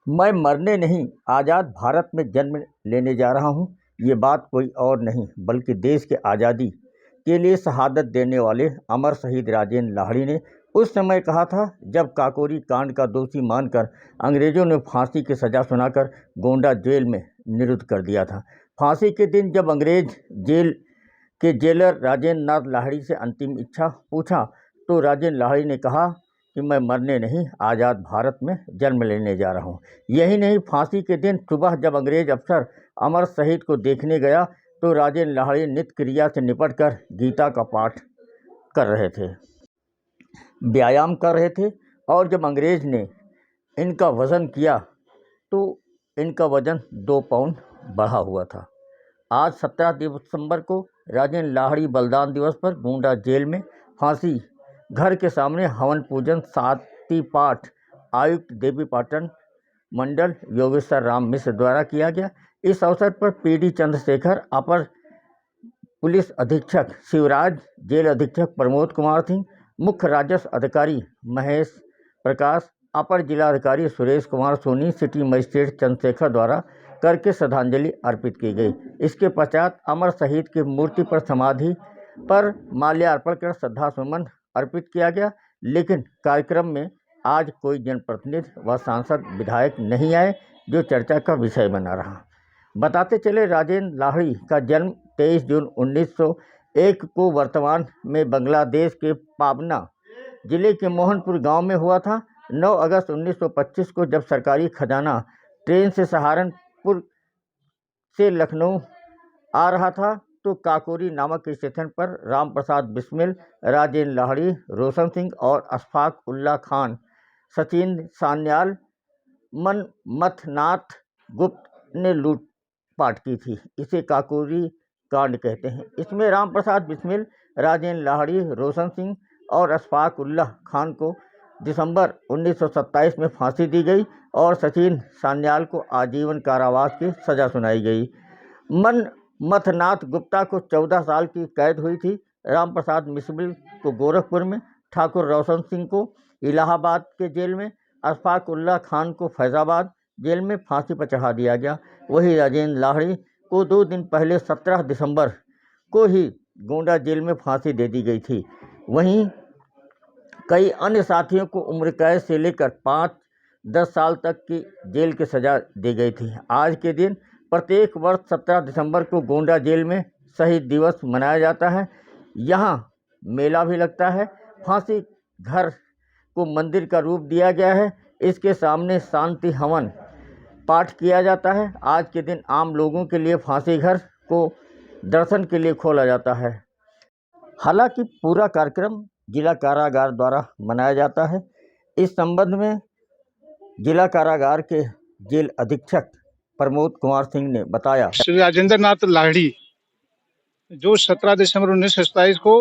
मैं मरने नहीं, आज़ाद भारत में जन्म लेने जा रहा हूँ। ये बात कोई और नहीं बल्कि देश के आज़ादी के लिए शहादत देने वाले अमर शहीद राजेंद्र लाहिड़ी ने उस समय कहा था, जब काकोरी कांड का दोषी मानकर अंग्रेजों ने फांसी की सज़ा सुनाकर गोंडा जेल में निरुद्ध कर दिया था। फांसी के दिन जब अंग्रेज जेल के जेलर राजेंद्र नाथ लाहिड़ी से अंतिम इच्छा पूछा तो राजेंद्र लाहिड़ी ने कहा कि मैं मरने नहीं, आज़ाद भारत में जन्म लेने जा रहा हूँ। यही नहीं, फांसी के दिन सुबह जब अंग्रेज अफसर अमर शहीद को देखने गया तो राजेंद्र लाहिड़ी नित्य क्रिया से निपटकर गीता का पाठ कर रहे थे, व्यायाम कर रहे थे। और जब अंग्रेज ने इनका वज़न किया तो इनका वज़न 2 पाउंड बढ़ा हुआ था। आज 17 दिसंबर को राजेंद्र लाहिड़ी बलिदान दिवस पर गोंडा जेल में फांसी घर के सामने हवन पूजन साती पाठ आयुक्त देवी पाटन मंडल योगेश्वर राम मिश्र द्वारा किया गया। इस अवसर पर पीडी चंद्रशेखर, अपर पुलिस अधीक्षक शिवराज, जेल अधीक्षक प्रमोद कुमार सिंह, मुख्य राजस्व अधिकारी महेश प्रकाश, अपर जिलाधिकारी सुरेश कुमार सोनी, सिटी मजिस्ट्रेट चंद्रशेखर द्वारा करके श्रद्धांजलि अर्पित की गई। इसके पश्चात अमर शहीद की मूर्ति पर समाधि पर माल्यार्पण कर श्रद्धा सुमन अर्पित किया गया। लेकिन कार्यक्रम में आज कोई जनप्रतिनिधि व सांसद विधायक नहीं आए, जो चर्चा का विषय बना रहा। बताते चले, राजेंद्र लाहिड़ी का जन्म 23 जून 1901 को वर्तमान में बांग्लादेश के पाबना जिले के मोहनपुर गांव में हुआ था। 9 अगस्त 1925 को जब सरकारी खजाना ट्रेन से सहारनपुर से लखनऊ आ रहा था तो काकोरी नामक स्टेशन पर राम प्रसाद बिस्मिल, राजेंद्र लाहिड़ी, रोशन सिंह और अशफाक उल्ला खान, सचिन सान्याल, मनमथनाथ गुप्त ने लूटपाट की थी। इसे काकोरी कांड कहते हैं। इसमें राम प्रसाद बिस्मिल, राजेंद्र लाहिड़ी, रोशन सिंह और अशफाक उल्ला खान को दिसंबर 1927 में फांसी दी गई और सचिन सान्याल को आजीवन कारावास की सज़ा सुनाई गई। मनमथनाथ गुप्ता को 14 साल की कैद हुई थी। राम प्रसाद बिस्मिल को गोरखपुर में, ठाकुर रोशन सिंह को इलाहाबाद के जेल में, अशफाक उल्ला खान को फैज़ाबाद जेल में फांसी पर चढ़ा दिया गया। वही राजेंद्र लाहिड़ी को 2 दिन पहले 17 दिसंबर को ही गोंडा जेल में फांसी दे दी गई थी। वहीं कई अन्य साथियों को उम्र कैद से लेकर 5-10 साल तक की जेल की सज़ा दी गई थी। आज के दिन प्रत्येक वर्ष 17 दिसंबर को गोंडा जेल में शहीद दिवस मनाया जाता है। यहाँ मेला भी लगता है। फांसी घर को मंदिर का रूप दिया गया है। इसके सामने शांति हवन पाठ किया जाता है। आज के दिन आम लोगों के लिए फांसी घर को दर्शन के लिए खोला जाता है। हालांकि पूरा कार्यक्रम जिला कारागार द्वारा मनाया जाता है। इस संबंध में जिला कारागार के जेल अधीक्षक प्रमोद कुमार सिंह ने बताया, श्री राजेंद्र नाथ लाहिड़ी जो 17 दिसंबर 1927 को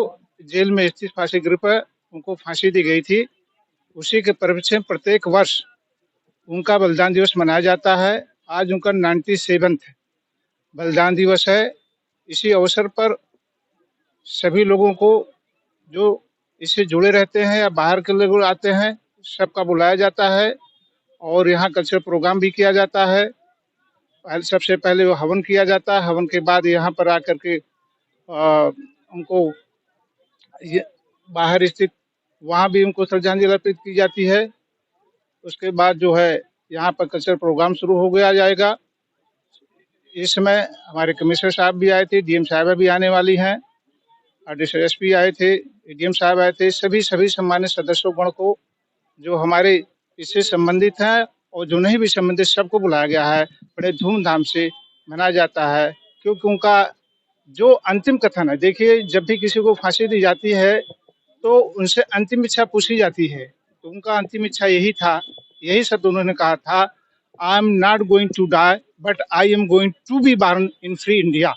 जेल में स्थित फांसी गृह पर उनको फांसी दी गई थी, उसी के परिप्रेक्ष्य में प्रत्येक वर्ष उनका बलिदान दिवस मनाया जाता है। आज उनका 97वां बलिदान दिवस है। इसी अवसर पर सभी लोगों को जो इससे जुड़े रहते हैं या बाहर के लोग आते हैं, सबका बुलाया जाता है और यहाँ कल्चरल प्रोग्राम भी किया जाता है। सबसे पहले वो हवन किया जाता है। हवन के बाद यहाँ पर आकर के उनको बाहर स्थित वहाँ भी उनको श्रद्धांजलि अर्पित की जाती है। उसके बाद जो है यहाँ पर कल्चरल प्रोग्राम शुरू हो गया जाएगा। इस समय हमारे कमिश्नर साहब भी आए थे, डीएम साहब भी आने वाली हैं, एसपी आए थे, एडीएम साहब आए थे। सभी सम्मानित सदस्यों गण को जो हमारे इससे संबंधित हैं और जो नहीं भी संबंधित सबको बुलाया गया है। बड़े धूमधाम से मनाया जाता है क्योंकि उनका जो अंतिम कथन है, देखिए जब भी किसी को फांसी दी जाती है तो उनसे अंतिम इच्छा पूछी जाती है, तो उनका अंतिम इच्छा यही था, यही शब्द उन्होंने कहा था, I am not going to die but I am going to be born in free India.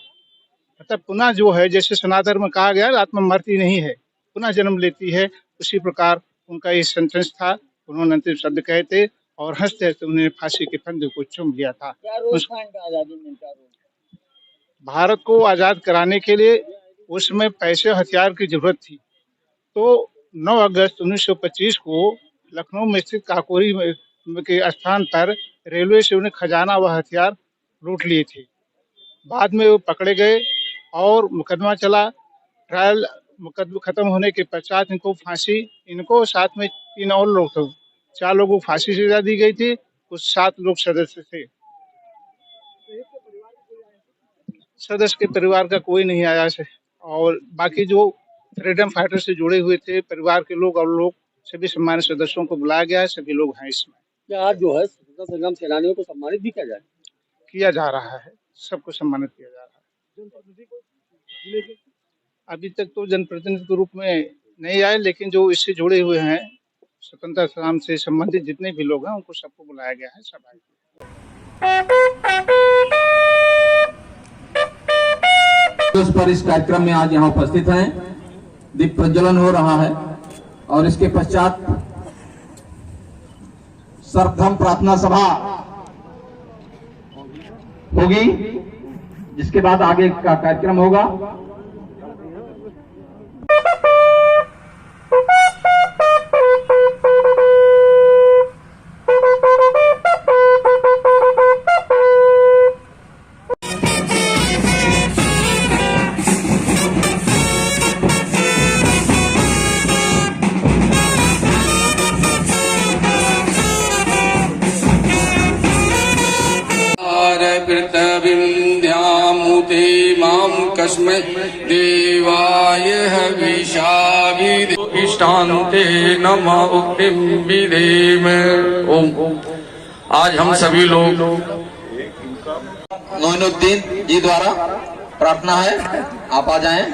मतलब पुनः जो है, जैसे सनातन में कहा गया आत्मा मरती नहीं है, पुनः जन्म लेती है, उसी प्रकार उनका ये सेंटेंस था। उन्होंने अंतिम शब्द कहे थे और हंसते हंसते उन्होंने फांसी के फंदे को चूम लिया था। भारत को आज़ाद कराने के लिए उसमें पैसे हथियार की जरूरत थी। तो 9 अगस्त 1925 को लखनऊ में स्थित काकोरी के स्थान पर रेलवे से उन्हें खजाना व हथियार लूट लिए थे। बाद में वो पकड़े गए और मुकदमा चला। ट्रायल मुकदमा खत्म होने के पश्चात इनको साथ में 3 और लोग थे। 4 लोगों को फांसी सजा दी गई थी, कुछ 7 लोग सदस्य के परिवार का कोई नहीं आया है। और बाकी जो फ्रीडम फाइटर से जुड़े हुए थे परिवार के लोग और लोग सभी सम्मानित सदस्यों को बुलाया गया है। सभी लोग हैं इसमें। क्या आज जो है स्वतंत्रता संग्राम सेनानियों को सम्मानित भी किया जा रहा है, सबको सम्मानित किया जा रहा है। अभी तक तो जनप्रतिनिधि के रूप में नहीं आए, लेकिन जो इससे जुड़े हुए हैं स्वतंत्रता संग्राम से संबंधित जितने भी लोग हैं उनको सबको बुलाया गया है। सब आए। पर इस कार्यक्रम में आज यहाँ उपस्थित हैं। दीप प्रज्वलन हो रहा है और इसके पश्चात सर्वप्रथम प्रार्थना सभा होगी, जिसके बाद आगे का कार्यक्रम होगा। कृतविन्द्यामुते मां कस्मै देवाय हविषाभिष्टान्ते नमः उक्तिं विधेम। ओम। आज हम सभी लोग मोइनुद्दीन जी द्वारा प्रार्थना है, आप आ जाएं।